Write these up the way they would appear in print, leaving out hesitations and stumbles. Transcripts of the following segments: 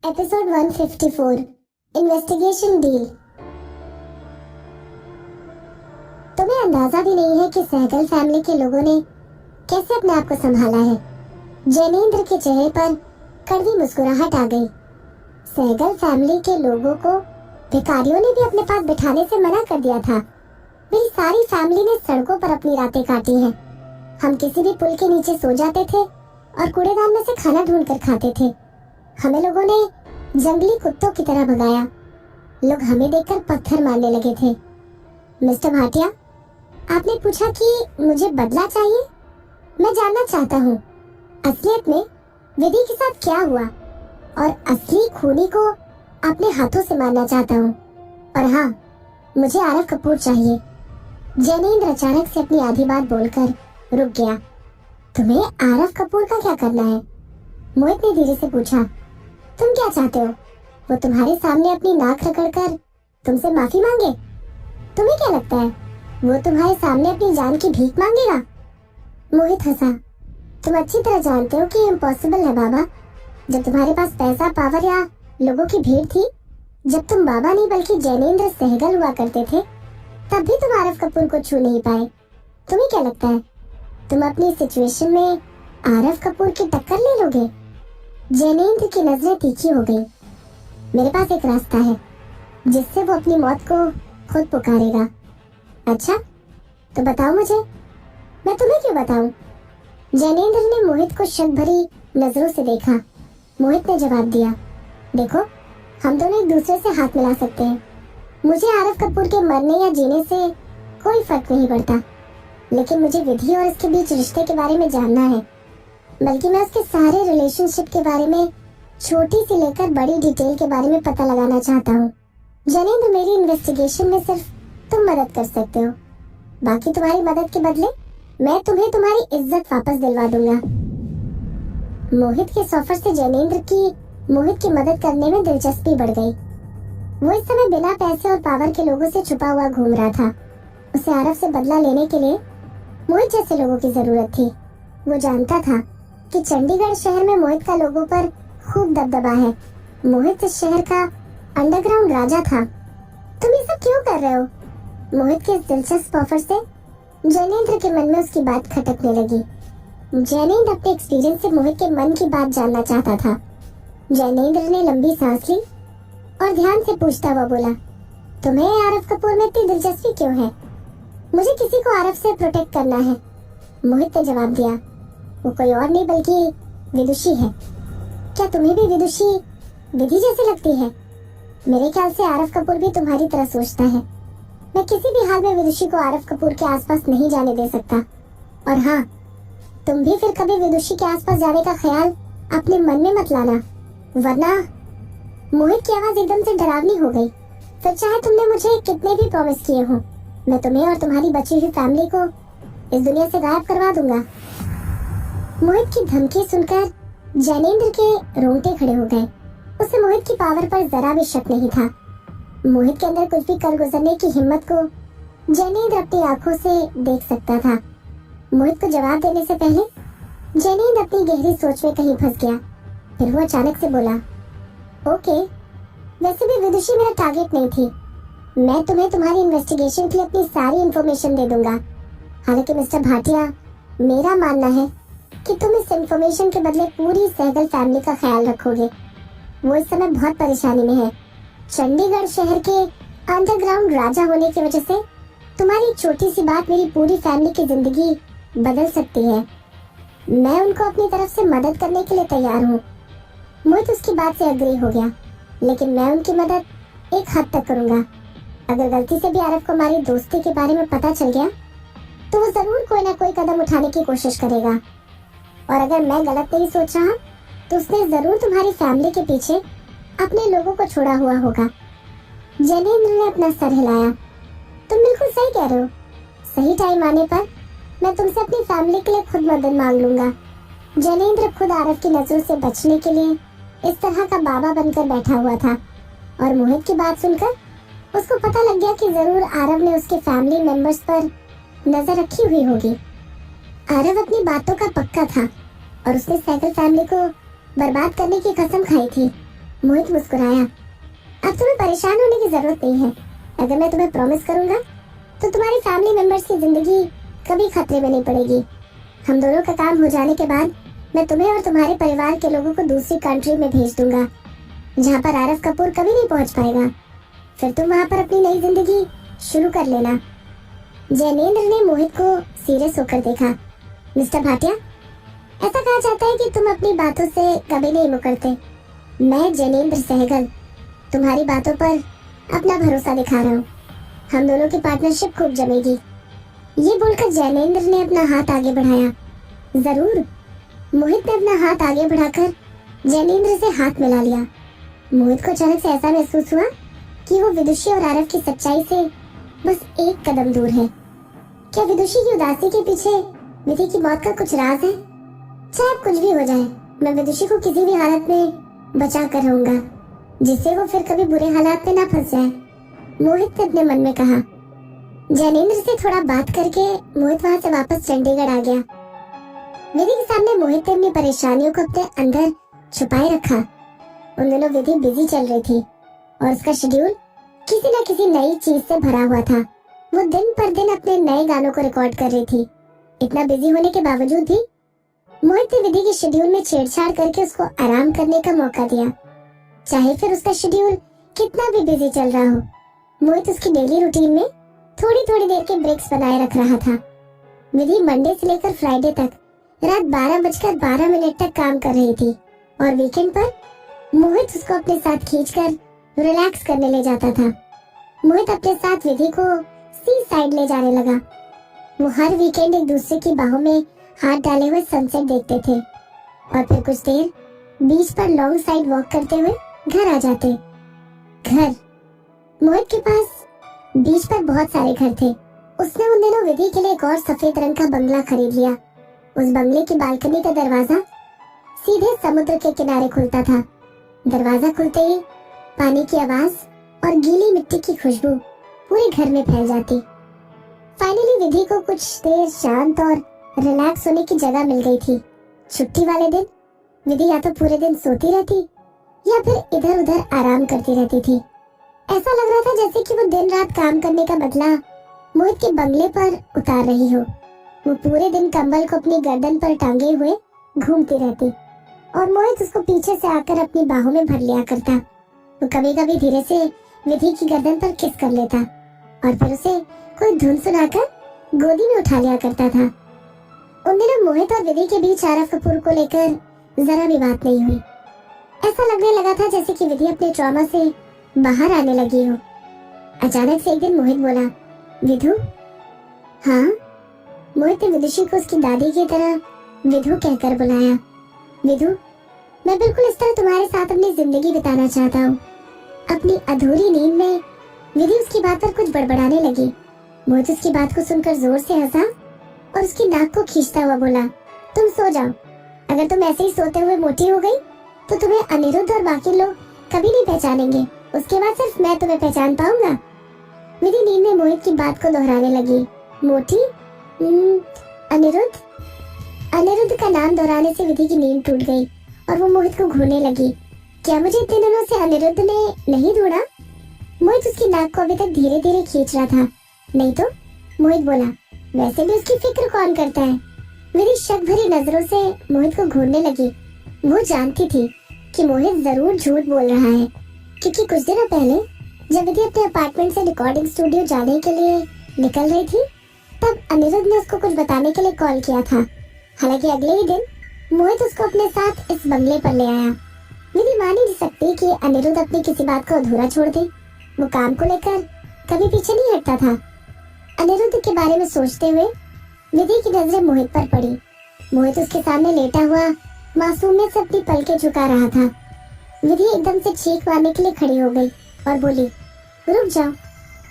Episode 154 investigation deal. तुम्हें अंदाजा भी नहीं है कि सहगल फैमिली के लोगों ने कैसे अपने आप को संभाला है। जैनेंद्र के चेहरे पर कड़वी मुस्कुराहट आ गई। सहगल फैमिली के लोगों को भिखारियों ने भी अपने पास बिठाने से मना कर दिया था। मेरी सारी फैमिली ने सड़कों पर अपनी रातें काटी हैं। हम किसी भी पुल के नीचे सो जाते थे और कूड़ेदान में से खाना ढूंढ कर खाते थे। हमें लोगों ने जंगली कुत्तों की तरह भगाया। लोग हमें देखकर पत्थर मारने लगे थे। मिस्टर भाटिया, आपने पूछा कि मुझे बदला चाहिए। मैं जानना चाहता हूँ असलियत में विधि के साथ क्या हुआ और असली खूनी को अपने हाथों से मारना चाहता हूँ। और हाँ, मुझे आरव कपूर चाहिए। जैनेंद्र अचानक से अपनी आधी बात बोलकर रुक गया। तुम्हें आरव कपूर का क्या करना है? मोहित ने धीरे से पूछा। तुम क्या चाहते हो? वो तुम्हारे सामने अपनी नाक रगड़कर तुमसे माफी मांगे? तुम्हें क्या लगता है वो तुम्हारे सामने अपनी जान की भीख मांगेगा? मोहित हंसा। तुम अच्छी तरह जानते हो कि इम्पॉसिबल है बाबा। जब तुम्हारे पास पैसा, पावर या लोगों की भीड़ थी, जब तुम बाबा नहीं बल्कि जैनेंद्र सहगल हुआ करते थे, तब भी तुम आरव कपूर को छू नहीं पाए। तुम्हें क्या लगता है तुम अपनी सिचुएशन में आरव कपूर की टक्कर ले लोगे? जैनेंद्र की नजरें तीखी हो गई। मेरे पास एक रास्ता है जिससे वो अपनी मौत को खुद पुकारेगा। अच्छा, तो बताओ मुझे। मैं तुम्हें क्यों बताऊं? जैनेंद्र ने मोहित को शक भरी नजरों से देखा। मोहित ने जवाब दिया, देखो, हम दोनों एक दूसरे से हाथ मिला सकते हैं। मुझे आरव कपूर के मरने या जीने से कोई फर्क नहीं पड़ता, लेकिन मुझे विधि और इसके बीच रिश्ते के बारे में जानना है। बल्कि मैं उसके सारे रिलेशनशिप के बारे में छोटी से लेकर बड़ी डिटेल के बारे में पता लगाना चाहता हूँ। जैनेंद्र, मेरी इन्वेस्टिगेशन में सिर्फ तुम मदद कर सकते हो। बाकी तुम्हारी मदद के बदले मैं तुम्हें तुम्हारी इज्जत वापस दिलवा दूंगा। मोहित के ऑफर से जैनेंद्र की मोहित की मदद करने में दिलचस्पी बढ़ गई। वो इस समय बिना पैसे और पावर के लोगों से छुपा हुआ घूम रहा था। उसे आरव से बदला लेने के लिए मोहित जैसे लोगों की जरूरत थी। वो जानता था कि चंडीगढ़ शहर में मोहित का लोगों पर खूब दबदबा है। मोहित इस शहर का अंडरग्राउंड राजा था। तुम ये सब क्यों कर रहे हो? मोहित के इस दिलचस्प ऑफर से जैनेंद्र के मन में उसकी बात खटकने लगी। जैनेंद्र अपने एक्सपीरियंस से मोहित के मन की बात जानना चाहता था। जैनेंद्र ने लंबी सांस ली और ध्यान से पूछता हुआ बोला, तुम्हें आरव कपूर में इतनी दिलचस्पी क्यों है? मुझे किसी को आरव से प्रोटेक्ट करना है। मोहित ने जवाब दिया, वो कोई और नहीं बल्कि विदुषी है। क्या तुम्हें भी विदुषी विधि जैसी लगती है? मेरे ख्याल से आरव कपूर भी तुम्हारी तरह सोचता है। मैं किसी भी हाल में विदुषी को आरव कपूर के आसपास नहीं जाने दे सकता। और हाँ, तुम भी फिर कभी विदुषी के आसपास जाने का ख्याल अपने मन में मत लाना, वरना। मोहित की आवाज एकदम से डरावनी हो गई। फिर चाहे तुमने मुझे कितने भी प्रॉमिस किए हो, मैं तुम्हें और तुम्हारी बची हुई फैमिली को इस दुनिया से गायब करवा दूंगा। मोहित की धमकी सुनकर जैनेंद्र के रोंगटे खड़े हो गए। उसे मोहित की पावर पर जरा भी शक नहीं था। मोहित के अंदर कुछ भी कर गुजरने की हिम्मत को जैनेंद्र अपनी आंखों से देख सकता था। मोहित को जवाब देने से पहले जैनेंद्र अपनी गहरी सोच में कहीं फंस गया। फिर वो अचानक से बोला, ओके, वैसे भी विदुषी मेरा टारगेट नहीं थी। मैं तुम्हें तुम्हारी इन्वेस्टिगेशन के लिए अपनी सारी इंफॉर्मेशन दे दूंगा। हालांकि मिस्टर भाटिया, मेरा मानना है कि तुम इस इंफॉर्मेशन के बदले पूरी सहगल फैमिली का ख्याल रखोगे। वो इस समय बहुत परेशानी में है। चंडीगढ़ शहर के अंडरग्राउंड राजा होने की वजह से तुम्हारी छोटी सी बात मेरी पूरी फैमिली की जिंदगी बदल सकती है। मैं उनको अपनी तरफ से मदद करने के लिए तैयार हूँ। मोहित उसकी बात से अग्री हो गया, लेकिन मैं उनकी मदद एक हद तक करूँगा। अगर गलती से भी आरव को हमारी दोस्ती के बारे में पता चल गया तो वो जरूर कोई ना कोई कदम उठाने की कोशिश करेगा। और अगर मैं गलत नहीं सोच रहा तो उसने जरूर तुम्हारी फैमिली के पीछे अपने लोगों को छोड़ा हुआ होगा। जैनेंद्र ने अपना सर हिलाया। तुम बिल्कुल सही कह रहे हो। सही टाइम आने पर मैं तुमसे अपनी फैमिली के लिए खुद मदद मांग लूंगा। जैनेंद्र खुद आरव की नजरों से बचने के लिए इस तरह का बाबा बनकर बैठा हुआ था। और मोहित की बात सुनकर उसको पता लग गया कि जरूर आरव ने उसके फैमिली मेंबर्स पर नजर रखी हुई होगी। आरव अपनी बातों का पक्का था और उसने सहगल फैमिली को बर्बाद करने की कसम खाई थी। मोहित मुस्कुराया। अब तुम्हें परेशान होने की जरूरत नहीं है। अगर मैं तुम्हें प्रॉमिस करूंगा तो तुम्हारी फैमिली मेंबर्स की जिंदगी कभी खतरे में नहीं पड़ेगी। हम दोनों का काम हो जाने के बाद मैं तुम्हें और तुम्हारे परिवार के लोगों को दूसरी कंट्री में भेज दूंगा, जहाँ पर आरव कपूर कभी नहीं पहुँच पाएगा। फिर तुम वहाँ पर अपनी नई जिंदगी शुरू कर लेना। जैनेंद्र ने मोहित को सीरियस होकर देखा। मिस्टर भाटिया, ऐसा कहा जाता है कि तुम अपनी बातों से कभी नहीं मुकरते। मैं जैनेंद्र सहगल तुम्हारी बातों पर अपना भरोसा दिखा रहा हूँ। हम दोनों की पार्टनरशिप खूब जमेगी। ये बोलकर जैनेंद्र ने अपना हाथ आगे बढ़ाया। जरूर। मोहित ने अपना हाथ आगे बढ़ाकर जैनेंद्र से हाथ मिला लिया। मोहित को अचानक से ऐसा महसूस हुआ कि वो विदुषी और आरव की सच्चाई से बस एक कदम दूर है। क्या विदुषी की उदासी के पीछे विधि की मौत का कुछ राज है? चाहे कुछ भी हो जाए, मैं विदुषी को किसी भी हालत में बचा कर रहूंगा, जिससे वो फिर कभी बुरे हालात में ना फंस जाए, मोहित ने अपने मन में कहा। जैनेंद्र से थोड़ा बात करके मोहित वहाँ से वापस चंडीगढ़ आ गया। विधि के सामने मोहित ने अपनी परेशानियों को अपने अंदर छुपाए रखा। उन दिनों विधि बिजी चल रही थी और उसका शेड्यूल किसी न किसी नई चीज से भरा हुआ था। वो दिन पर दिन अपने नए गानों को रिकॉर्ड कर रही थी। इतना बिजी होने के बावजूद भी मोहित ने विधि के शेड्यूल में छेड़छाड़ करके उसको आराम करने का मौका दिया। चाहे फिर उसका शेड्यूल कितना भी बिजी चल रहा हो, मोहित उसकी डेली रूटीन में थोड़ी थोड़ी देर के ब्रेक्स बनाए रख रहा था। विधि मंडे से लेकर फ्राइडे तक रात 12:12 तक काम कर रही थी और वीकेंड पर मोहित उसको अपने साथ खींचकर रिलैक्स करने ले जाता था। मोहित अपने साथ विधि को सी साइड ले जाने लगा। वो हर वीकेंड एक दूसरे की बाहों में हाथ डाले हुए सनसेट देखते थे और फिर कुछ देर बीच पर लॉन्ग साइड वॉक करते हुए घर आ जाते। घर, मोहित के पास बीच पर बहुत सारे घर थे। उसने उन दिनों विधि के लिए एक और सफेद रंग का बंगला खरीद लिया। उस बंगले की बालकनी का दरवाजा सीधे समुद्र के किनारे खुलता था। दरवाजा खुलते ही पानी की आवाज और गीली मिट्टी की खुशबू पूरे घर में फैल जाती। फाइनली विधि को कुछ देर शांत और रिलैक्स होने की जगह मिल गई थी। छुट्टी वाले दिन विधि या तो पूरे दिन सोती रहती या फिर इधर उधर आराम करती रहती थी। ऐसा लग रहा था जैसे कि वो दिन रात काम करने का बदला मोहित के बंगले पर उतार रही हो। वो पूरे दिन कंबल को अपनी गर्दन पर टांगे हुए घूमती रहती और मोहित उसको पीछे से आकर अपनी बाहों में भर लिया करता। वो कभी कभी धीरे से विधि की गर्दन पर किस कर लेता और फिर उसे कोई धुन सुनाकर गोदी में उठा लिया करता था। उन दिनों मोहित और विधि के बीच आरव कपूर को लेकर जरा भी बात नहीं हुई। ऐसा लगने लगा था जैसे कि विधि अपने ट्रॉमा से बाहर आने लगी हो। अचानक से एक दिन मोहित बोला, विधु? हाँ? मोहित ने विदुषी को उसकी दादी की तरह विधु कहकर बुलाया। विधु, मैं बिल्कुल इस तरह तुम्हारे साथ अपनी जिंदगी बिताना चाहता हूँ। अपनी अधूरी नींद में विधि उसकी बात पर कुछ बड़बड़ाने लगी। मोहित उसकी बात को सुनकर जोर से हंसा और उसकी नाक को खींचता हुआ बोला, तुम सो जाओ। अगर तुम ऐसे ही सोते हुए मोटी हो गई तो तुम्हें अनिरुद्ध और बाकी लोग कभी नहीं पहचानेंगे। उसके बाद सिर्फ मैं तुम्हें पहचान पाऊंगा। विधि नींद में मोहित की बात को दोहराने लगी। मोटी? अनिरुद्ध? अनिरुद्ध का नाम दोहराने से विधि की नींद टूट गई और वो मोहित को घूरने लगी। क्या मुझे इतने दिनों से अनिरुद्ध ने नहीं ढूंढा? मोहित उसकी नाक को अभी तक धीरे धीरे खींच रहा था। नहीं तो? मोहित बोला, वैसे भी उसकी फिक्र कौन करता है? विधि शक भरी नजरों से मोहित को घूरने लगी। वो जानती थी कि मोहित जरूर झूठ बोल रहा है, क्योंकि कुछ दिनों पहले जब विधि अपने अपार्टमेंट से रिकॉर्डिंग स्टूडियो जाने के लिए निकल रही थी, तब अनिरुद्ध ने उसको कुछ बताने के लिए कॉल किया था। हालांकि अगले ही दिन मोहित उसको अपने साथ इस बंगले पर ले आया। विधि मान ही नहीं सकती कि अनिरुद्ध अपनी किसी बात को अधूरा छोड़ दे। वो काम को लेकर कभी पीछे नहीं हटता था। अनिरुद्ध के बारे में सोचते हुए विधि की नजरें मोहित पर पड़ी। मोहित उसके सामने लेटा हुआ मासूमियत से अपनी पलकें झुका रहा था। विधि एकदम से चीख मारने के लिए खड़ी हो गई और बोली, रुक जाओ,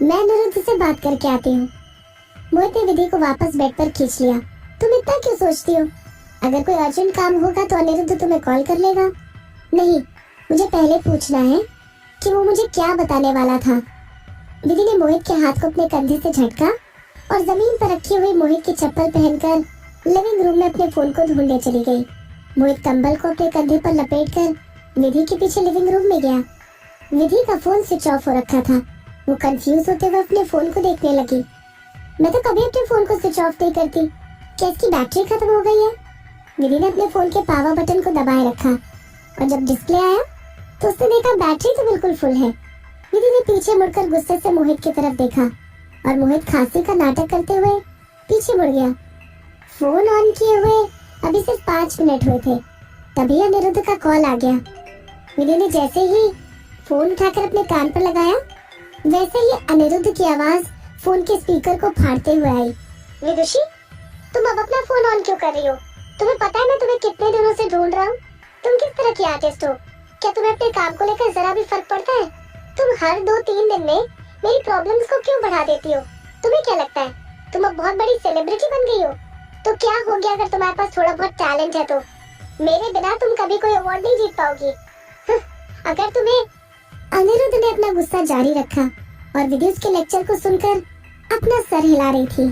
मैं अनिरुद्ध से बात करके आती हूँ। मोहित ने विधि को वापस बेड पर खींच लिया। तुम इतना क्यों सोचती हो? अगर कोई अर्जेंट काम होगा तो अनिरुद्ध तुम्हें कॉल कर लेगा। नहीं, मुझे पहले पूछना है कि वो मुझे क्या बताने वाला था। विधि ने मोहित के हाथ को अपने कंधे से झटका और जमीन पर रखी हुई मोहित की चप्पल पहनकर लिविंग रूम में अपने फोन को ढूंढने चली गई। मोहित कंबल को अपने कंधे पर लपेटकर विधि के पीछे लिविंग रूम में गया। विधि का फोन स्विच ऑफ हो रखा था। वो कंफ्यूज होते हुए अपने फोन को देखने लगी। मैं तो कभी अपने फोन को स्विच ऑफ नहीं करती, क्या इसकी बैटरी खत्म हो गई है? विधि ने अपने फोन के पावर बटन को दबाए रखा और जब डिस्प्ले आया तो उसने देखा बैटरी तो बिल्कुल फुल है। विधि ने पीछे मुड़कर गुस्से से मोहित की तरफ देखा और मोहित खांसी का नाटक करते हुए पीछे मुड़ गया। फोन ऑन किए हुए अभी सिर्फ 5 मिनट हुए थे, तभी अनिरुद्ध का कॉल आ गया। विधि ने जैसे ही फोन उठाकर अपने कान पर लगाया, वैसे ही अनिरुद्ध की आवाज फोन के स्पीकर को फाड़ते हुए आई। विदुषी, तुम अब अपना फोन ऑन क्यों कर रही हो? तुम्हें पता है मैं तुम्हें कितने दिनों से ढूंढ रहा हूँ। तुम किस तरह की आर्टिस्ट हो? क्या तुम्हें अपने काम को लेकर जरा भी फर्क पड़ता है? तुम हर 2-3 दिन में मेरी प्रॉब्लम्स को क्यों बढ़ा देती हो? तुम्हें क्या लगता है तुम अब बहुत बड़ी सेलिब्रिटी बन गई हो? तो क्या हो गया अगर तुम्हारे पास थोड़ा बहुत टैलेंट है तो? मेरे बिना तुम कभी कोई अवार्ड नहीं जीत पाओगी। अगर तुम्हें... अनिरुद्ध ने अपना गुस्सा जारी रखा और विधि उसके लेक्चर को सुनकर अपना सर हिला रही थी।